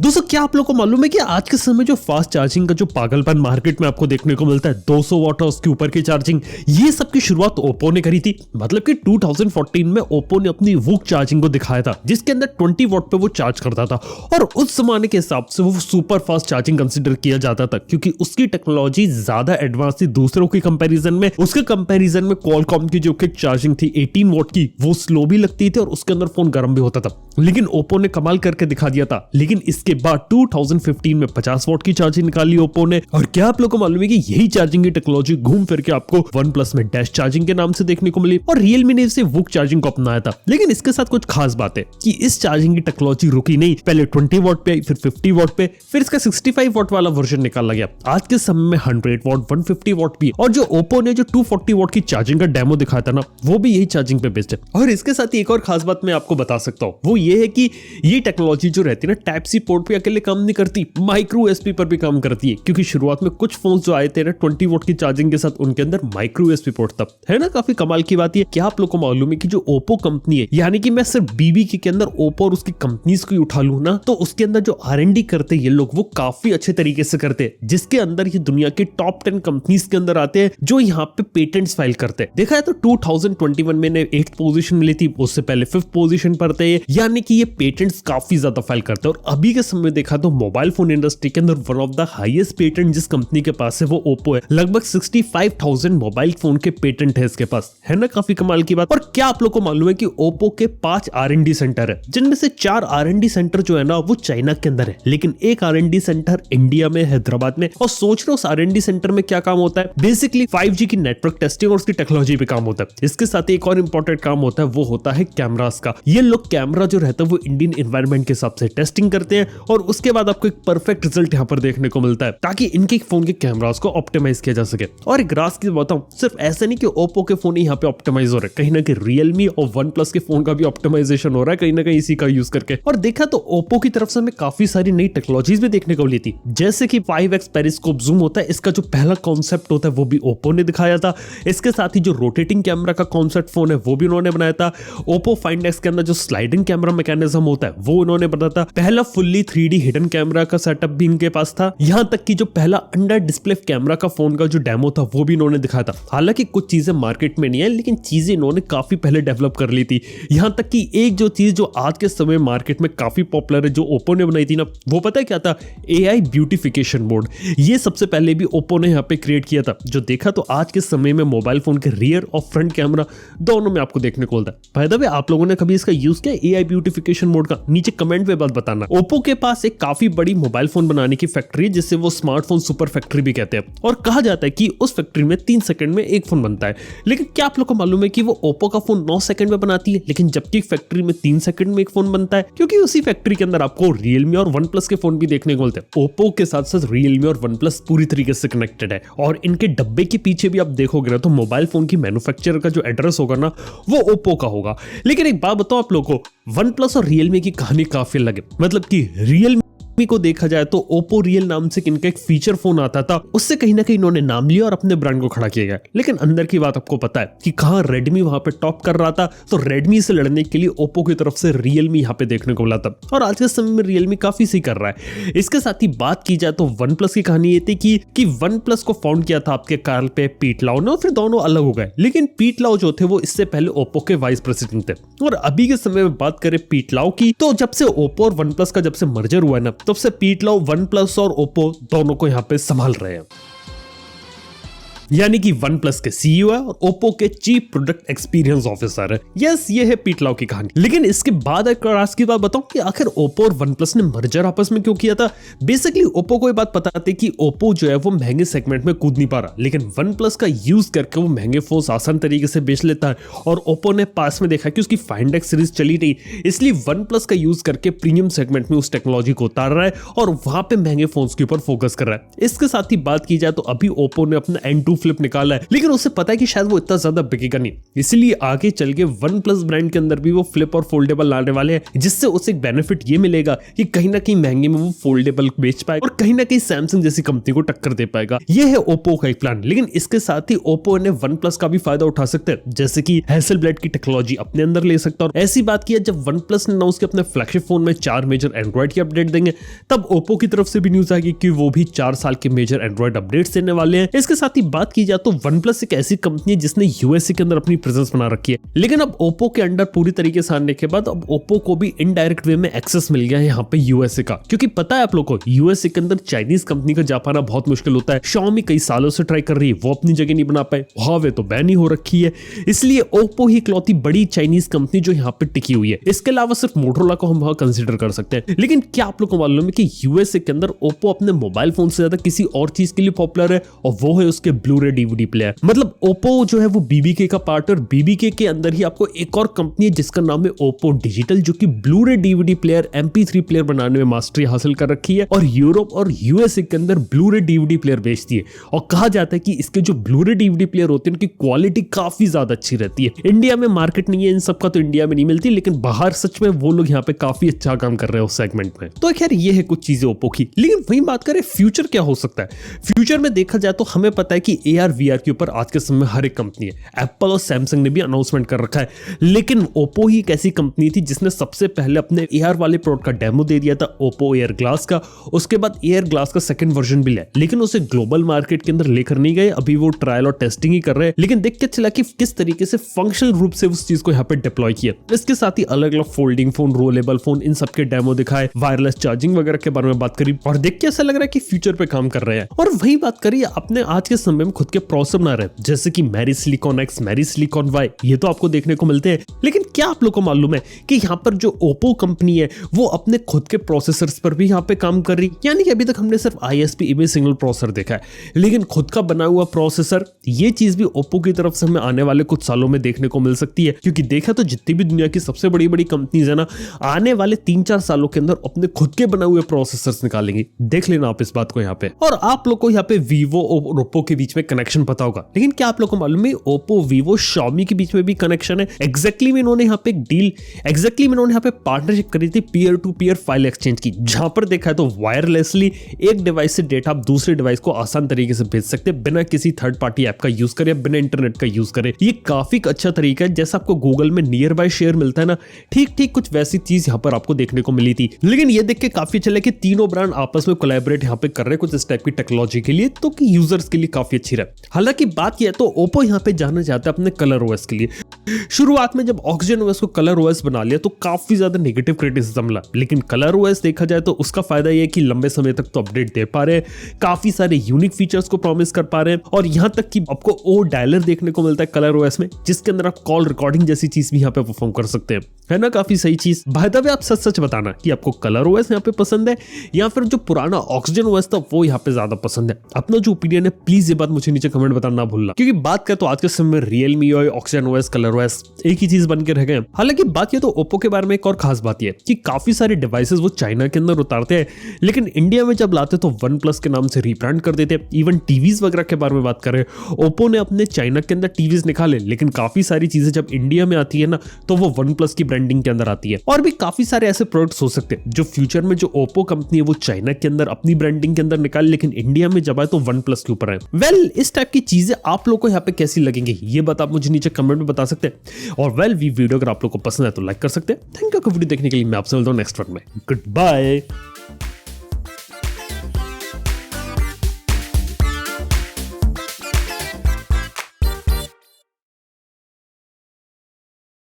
दोस्तों क्या आप लोगों को मालूम है कि आज के समय जो फास्ट चार्जिंग का जो पागलपन मार्केट में आपको देखने को मिलता है, 200 वाट और उसके ऊपर की चार्जिंग, ये सब की शुरुआत ओप्पो ने करी थी। मतलब कि 2014 में ओप्पो ने अपनी वूक चार्जिंग को दिखाया था, जिसके अंदर 20 वाट पे वो चार्ज करता था और उस जमाने के हिसाब से वो सुपर फास्ट चार्जिंग कंसिडर किया जाता था, क्योंकि उसकी टेक्नोलॉजी ज्यादा एडवांस थी दूसरों के कंपैरिजन में। उसके कंपैरिजन में क्वालकॉम की जो क्विक चार्जिंग थी 18 वाट की, वो स्लो भी लगती थी और उसके अंदर फोन गर्म भी होता था। लेकिन ओप्पो ने कमाल करके दिखा दिया था। लेकिन इसके बाद 2015 में 50 वाट की चार्जिंग निकाली ओप्पो ने। और क्या आप लोगों को मालूम है कि यही चार्जिंग की टेक्नोलॉजी घूम फिर के आपको OnePlus में डैश चार्जिंग के नाम से देखने को मिली और Realme ने इसे वुक चार्जिंग को अपनाया था। लेकिन इसके साथ कुछ खास बात है कि इस चार्जिंग की टेक्नोलॉजी रुकी नहीं, पहले 20 वाट पे, फिर 50 वाट पे, फिर इसका 65 वाट वाला वर्जन निकाला गया। आज के समय में 100 वाट, 150 वाट भी, और जो ओप्पो ने जो 240 वाट की चार्जिंग का डेमो दिखाया था ना, वो भी यही चार्जिंग पे बेस्ड है। और इसके साथ ही एक और खास बात मैं आपको बता सकता हूँ, वो ये है कि ये टेक्नोलॉजी जो रहती है ना, टाइप सी पोर्ट पे अकेले काम नहीं करती, माइक्रो यूएसबी पर भी काम करती है। क्योंकि शुरुआत में कुछ फोन्स जो आए थे ना 20 वाट की चार्जिंग के साथ, उनके अंदर माइक्रो यूएसबी पोर्ट था, है ना। काफी कमाल की बात है। क्या आप लोग को मालूम है कि जो ओप्पो कंपनी है, यानी कि मैं सिर्फ बीबीके के अंदर ओप्पो और उसकी कंपनीज को उठा लूं ना, तो उसके अंदर जो R&D करते हैं ये लोग, वो काफी अच्छे तरीके से करते हैं, जिसके अंदर ये दुनिया के टॉप 10 कंपनीज के अंदर आते हैं जो यहाँ पे पेटेंट्स फाइल करते हैं। देखा है तो 2021 में 8th पोजीशन मिली थी, उससे पहले 5th पोजीशन पर थे, यानी कि ये पेटेंट्स काफी ज्यादा फाइल करते हैं। और अभी के समय देखा तो मोबाइल फोन इंडस्ट्री के अंदर one of the highest patent जिस कंपनी के पास है वो ओप्पो है। लगभग 65,000 मोबाइल फोन के पेटेंट है इसके पास, है ना। काफी कमाल की बात। और क्या आप लोग को मालूम है कि ओप्पो के 5 R&D सेंटर है, जिनमें से 4 R&D सेंटर जो है ना वो चाइना के अंदर है, लेकिन एक R&D सेंटर इंडिया में, हैदराबाद में। और सोच रहे हो उस R&D सेंटर में क्या काम होता है? बेसिकली 5G की नेटवर्क टेस्टिंग और उसकी टेक्नोलॉजी पे काम होता है। इसके साथ एक और इंपॉर्टेंट काम होता है, वो होता है कैमरास का। ये लोग कैमरा जो रहता है वो इंडियन एनवायरनमेंट के हिसाब से टेस्टिंग करते हैं और उसके बाद आपको एक परफेक्ट रिजल्ट यहाँ पर देखने को मिलता है, ताकि इनके फोन के कैमरास को ऑप्टिमाइज किया जा सके। और एक राज की बताऊं, सिर्फ ऐसा नहीं कि ओप्पो के फोन यहाँ पे ऑप्टिमाइज हो रहे हैं, कहीं ना कहीं Realme और OnePlus के फोन का भी ऑप्टिमाइजेशन हो रहा है कहीं ना कहीं इसी का यूज करके। और देखा तो ओप्पो की तरफ से हमें काफी सारी नई टेक्नोलॉजीज भी देखने को मिली थी, जैसे कि 5x पेरिस्कोप जूम होता है, इसका जो पहला कॉन्सेप्ट होता है वो भी ओप्पो ने दिखाया था। इसके साथ ही जो रोटेटिंग कैमरा का कॉन्सेप्ट फोन है वो भी उन्होंने बनाया था। ओप्पो फाइंड एक्स के अंदर जो स्लाइडिंग कैमरा मैकेनिज्म होता है वो उन्होंने बनाया था। पहला फुल्ली 3D हिडन कैमरा का सेटअप भी इनके पास था। यहाँ तक कि जो पहला अंडर डिस्प्ले कैमरा का फोन का जो डेमो था वो भी इन्होंने दिखाया था। हालांकि कुछ चीजें मार्केट में नहीं है, लेकिन चीजें इन्होंने काफी पहले डेवलप कर ली थी। यहाँ तक कि एक जो चीज जो आज के समय मार्केट में काफी पॉपुलर है, जो ओप्पो ने बनाई थी ना, वो पता है क्या था? AI beautification mode. ये सबसे पहले भी ओप्पो ने यहाँ पे क्रिएट किया था, जो देखा तो आज के समय में मोबाइल फोन के रियर और फ्रंट कैमरा दोनों में आपको देखने को मिलता है। बाय द वे, आप लोगों ने कभी इसका यूज किया AI ब्यूटिफिकेशन मोड का? नीचे कमेंट में बात बताना। ओप्पो के पास एक काफी बड़ी मोबाइल फोन बनाने की फैक्ट्री है, जिसे वो स्मार्टफोन सुपर फैक्ट्री भी कहते हैं, और कहा जाता है कि उस फैक्ट्री में 3 सेकंड में एक फोन बनता है। लेकिन क्या आप लोग को मालूम है कि वो ओप्पो का फोन 9 सेकंड में बनाती है, लेकिन जबकि फैक्ट्री में 3 सेकंड में एक फोन बनता है? क्योंकि उसी फैक्ट्री के अंदर आपको Realme और OnePlus के फोन भी देखने को मिलते हैं। ओप्पो के साथ साथ Realme और OnePlus पूरी तरीके से कनेक्टेड है, और इनके डब्बे के पीछे भी आप देखोगे ना तो मोबाइल फोन की मैन्युफैक्चरर का जो एड्रेस होगा ना वो ओप्पो का होगा। लेकिन एक बात बताओ आप लोगों को, OnePlus और Realme की कहानी काफी अलग है। मतलब कि Realme को देखा जाए तो ओप्पो रियल नाम से इनका एक फीचर फोन आता था, उससे कहीं ना कहीं इन्होंने नाम लिया और अपने ब्रांड को खड़ा किया गया। लेकिन अंदर की बात आपको पता है कि कहां रेडमी वहां पे टॉप कर रहा था, तो रेडमी से लड़ने के लिए ओप्पो की तरफ से Realme यहाँ पे देखने को मिला था, और आज के समय में Realme काफी सही कर रहा है। इसके साथ ही बात की जाए तो OnePlus की कहानी ये थी कि OnePlus को फाउंड किया था आपके कारल पे पीट लाओ ने, और फिर दोनों अलग हो गए। लेकिन पीट लाओ जो थे वो इससे पहले ओप्पो के वाइस प्रेसिडेंट थे। और अभी के समय में बात करें पीट लाओ की, तो जब से ओप्पो और OnePlus का जब से मर्जर हुआ है ना, तब से पीट लाओ OnePlus और ओप्पो दोनों को यहां पे संभाल रहे हैं। यानी कि OnePlus के CEO है और ओप्पो के चीफ प्रोडक्ट एक्सपीरियंस ऑफिसर है। यस, ये है पीट लाओ की कहानी। लेकिन इसके बाद एक राज की बात बताऊं कि आखिर ओप्पो और OnePlus ने मर्जर आपस में क्यों किया था। बेसिकली ओप्पो को ये बात पता थी कि ओप्पो जो है वो महंगे सेगमेंट में कूद नहीं पा रहा, लेकिन OnePlus का यूज करके वो महंगे फोन आसान तरीके से बेच लेता है। और ओप्पो ने पास में देखा कि उसकी फाइंड एक्स सीरीज चली रही, इसलिए OnePlus का यूज करके प्रीमियम सेगमेंट में उस टेक्नोलॉजी को उतार रहा है और वहां पे महंगे फोन्स के ऊपर फोकस कर रहा है। इसके साथ ही बात की जाए तो अभी ओप्पो ने अपना N2 फ्लिप निकाला है, लेकिन उसे पता है कि शायद वो इतना ज्यादा बिकेगा नहीं, इसलिए आगे चल के वन प्लस ब्रांड के अंदर भी वो फ्लिप और फोल्डेबल लाने वाले हैं, जिससे उसे एक बेनिफिट ये मिलेगा कि कहीं ना कहीं महंगे में वो फोल्डेबल बेच पाएगा और कहीं ना कहीं सैमसंग जैसी कंपनी को टक्कर दे पाएगा। ये है ओप्पो का एक प्लान, लेकिन इसके साथ ही ओप्पो ने वन प्लस का भी फायदा उठा सकते हैं, जैसे कि हैसलब्लेड की टेक्नोलॉजी अपने अंदर ले सकता है। और ऐसी बात की है, जब वन प्लस ने अनाउंस किया अपने फ्लैगशिप फोन में 4 मेजर एंड्रॉइड की अपडेट देंगे, तब ओप्पो की तरफ से भी न्यूज आएगी कि वो भी 4 साल के मेजर एंड्रॉइड अपडेट्स देने वाले हैं। इसके साथ ही बात की जाए तो वन प्लस एक ऐसी कंपनी है जिसने यूएसए के अंदर अपनी प्रेजेंस बना रखी है, लेकिन अब ओप्पो के अंडर पूरी तरीके से आने के बाद अब ओप्पो को भी इनडायरेक्ट वे में एक्सेस मिल गया है यहाँ पे यूएसए का, क्योंकि पता है आप लोगों को यूएसए के अंदर चाइनीज कंपनी का जा पाना बहुत मुश्किल होता है। Xiaomi कई सालों से ट्राई कर रही है, वो अपनी जगह नहीं बना पाए, Huawei तो बैन ही हो रखी है, इसलिए ओप्पो ही इकलौती बड़ी चाइनीज कंपनी जो यहाँ पे टिकी हुई है। इसके अलावा सिर्फ मोटोरोला को हम वहां कंसीडर कर सकते हैं। लेकिन क्या आप लोग को मालूम है कि यूएसए के अंदर ओप्पो अपने मोबाइल फोन से ज्यादा किसी और चीज के लिए पॉपुलर है, और वो है उसके ब्लू-रे डीवीडी प्लेयर। मतलब ओप्पो जो है वो बीबीके का पार्ट है, और बीबीके के अंदर ही आपको एक और कंपनी है जिसका नाम है ओप्पो डिजिटल, जो कि Blu-ray DVD player MP3 player बनाने में मास्टरी हासिल कर रखी है और यूरोप और यूएसए के अंदर ब्लू-रे डीवीडी प्लेयर बेचती है। और कहा जाता है कि इसके जो ब्लू-रे डीवीडी प्लेयर होते हैं उनकी क्वालिटी काफी ज्यादा अच्छी रहती है। इंडिया में मार्केट नहीं है इन सब का, तो इंडिया में नहीं मिलती, लेकिन बाहर सच में वो लोग यहाँ पे काफी अच्छा काम कर रहे हैं उस सेगमेंट में। तो खैर ये है कुछ चीजें ओप्पो की, लेकिन वही बात करें फ्यूचर क्या हो सकता है। फ्यूचर में देखा जाए तो हमें पता है कि AR VR के ऊपर आज के समय हर एक कंपनी है, एप्पल और सैमसंग ने भी अनाउंसमेंट कर रखा है, लेकिन ओप्पो ही एक ऐसी कंपनी थी जिसने सबसे पहले अपने AR वाले प्रोडक्ट का डेमो दे दिया था, ओप्पो एयर ग्लास का। उसके बाद एयर ग्लास का सेकंड वर्जन भी लिया, लेकिन उसे ग्लोबल मार्केट के अंदर लेकर नहीं गए, अभी वो ट्रायल और टेस्टिंग ही कर रहे हैं। लेकिन देख के चला कि किस तरीके से फंक्शनल रूप से उस चीज को यहाँ पे डिप्लॉय किया। इसके साथ ही अलग अलग फोल्डिंग फोन, रोलेबल फोन, इन सबके डेमो दिखाए, वायरलेस चार्जिंग वगैरह के बारे में बात करी, और देख के ऐसा लग रहा है कि फ्यूचर पे काम कर रहे हैं। और वही बात करिए अपने आज के समय में खुद के प्रोसेसर बना रहे हैं, जैसे कि Mary Silicon X, Mary Silicon Y, ये तो आपको देखने को मिलते हैं। लेकिन क्या आप लोग को मालूम है कि यहाँ पर जो ओप्पो कंपनी है वो अपने खुद के प्रोसेसर्स पर भी यहाँ पे काम कर रही, यानी कि अभी तक हमने सिर्फ ISP इमेज सिग्नल प्रोसेसर देखा है, लेकिन खुद का बना हुआ प्रोसेसर, ये चीज भी ओप्पो की तरफ से हमें आने वाले कुछ सालों में देखने को मिल सकती है। क्योंकि देखा तो जितनी भी दुनिया की सबसे बड़ी बड़ी कंपनीज है ना, आने वाले 3-4 सालों के अंदर अपने खुद के बना हुए प्रोसेसर्स निकालेंगे। देख लेना आप इस बात को यहाँ पे। और आप लोग को यहाँ पे वीवो और ओप्पो के बीच में कनेक्शन पता होगा, लेकिन क्या आप लोग को मालूम है ओप्पो, वीवो, Xiaomi के बीच में भी कनेक्शन है। एग्जैक्टली में इन्होंने यहाँ पे एक डील, एग्जैक्टली में इन्होंने यहाँ पे पार्टनरशिप करी थी peer to peer file exchange की, जहां पर देखा है तो वायरलेसली एक डिवाइस से डेटा आप दूसरे डिवाइस को आसान तरीके से भेज सकते हैं, बिना किसी थर्ड पार्टी ऐप का यूज करे, बिना इंटरनेट का यूज करे। ये काफी अच्छा तरीका है, जैसा आपको गूगल में नियर बाय शेयर मिलता है ना, ठीक कुछ वैसी चीज यहाँ पर आपको देखने को मिली थी। लेकिन ये देख के काफी अच्छा लगा कि तीनों ब्रांड आपस में कोलैबोरेट यहाँ पे कर रहे कुछ इस टाइप की टेक्नोलॉजी के लिए, तो कि यूजर्स के लिए काफी अच्छी रहे। हालांकि बात यह है तो ओप्पो यहाँ पे जाना चाहता है अपने कलर ओएस के लिए। शुरुआत में जब ऑक्सीजन ओएस को कलर ओएस बना लिया तो काफी ज्यादा नेगेटिव क्रिटिसिज्म मिला, लेकिन कलर ओएस देखा जाए तो उसका फायदा यह है कि लंबे समय तक तो अपडेट दे पा रहे हैं, काफी सारे यूनिक फीचर्स को प्रॉमिस कर पा रहे हैं, और यहां तक कि आपको ओ डायलर देखने को मिलता है कलर ओएस में, जिसके अंदर आप कॉल रिकॉर्डिंग जैसी चीज भी यहाँ पे परफॉर्म कर सकते हैं, है ना। काफी सही चीज। बाय द वे आप सच बताना कि आपको कलर ओएस यहाँ पे पसंद है या फिर जो पुराना ऑक्सीजन ओएस था वो यहाँ पे ज्यादा पसंद है। अपना जो ओपिनियन है प्लीज ये बात मुझे नीचे कमेंट बताना ना भूलना, क्योंकि बात करें तो आज के समय में रियलमी और ऑक्सीजन ओएस, कलर ओएस एक ही चीज बन के रह गए। हालांकि बात ये तो ओप्पो के बारे में एक और खास बात ये कि काफी सारे डिवाइसेस वो चाइना के अंदर उतारते हैं, लेकिन इंडिया में जब लाते तो वन प्लस के नाम से रीब्रांड कर देते। इवन टीवीज वगैरह के बारे में बात करें, ओप्पो ने अपने चाइना के अंदर टीवीज निकाले, लेकिन काफी सारी चीजें जब इंडिया में आती है ना तो वो वन प्लस की ब्रांडिंग के अंदर आती है। और भी काफी सारे ऐसे प्रोडक्ट्स हो सकते हैं जो फ्यूचर में जो ओप्पो कंपनी है वो चाइना के अंदर अपनी ब्रांडिंग के अंदर निकाले, लेकिन इंडिया में जब आए तो वन प्लस के ऊपर है। वेल इस टाइप की चीजें आप लोग को यहाँ पे कैसी लगेंगी ये बात आप मुझे नीचे कमेंट में बता सकते हैं। और वेल वीडियो अगर आप लोग को पसंद है तो लाइक कर सकते हैं। थैंक यू वीडियो देखने के लिए। मैं आपसे मिलता हूँ नेक्स्ट वन में। Good bye.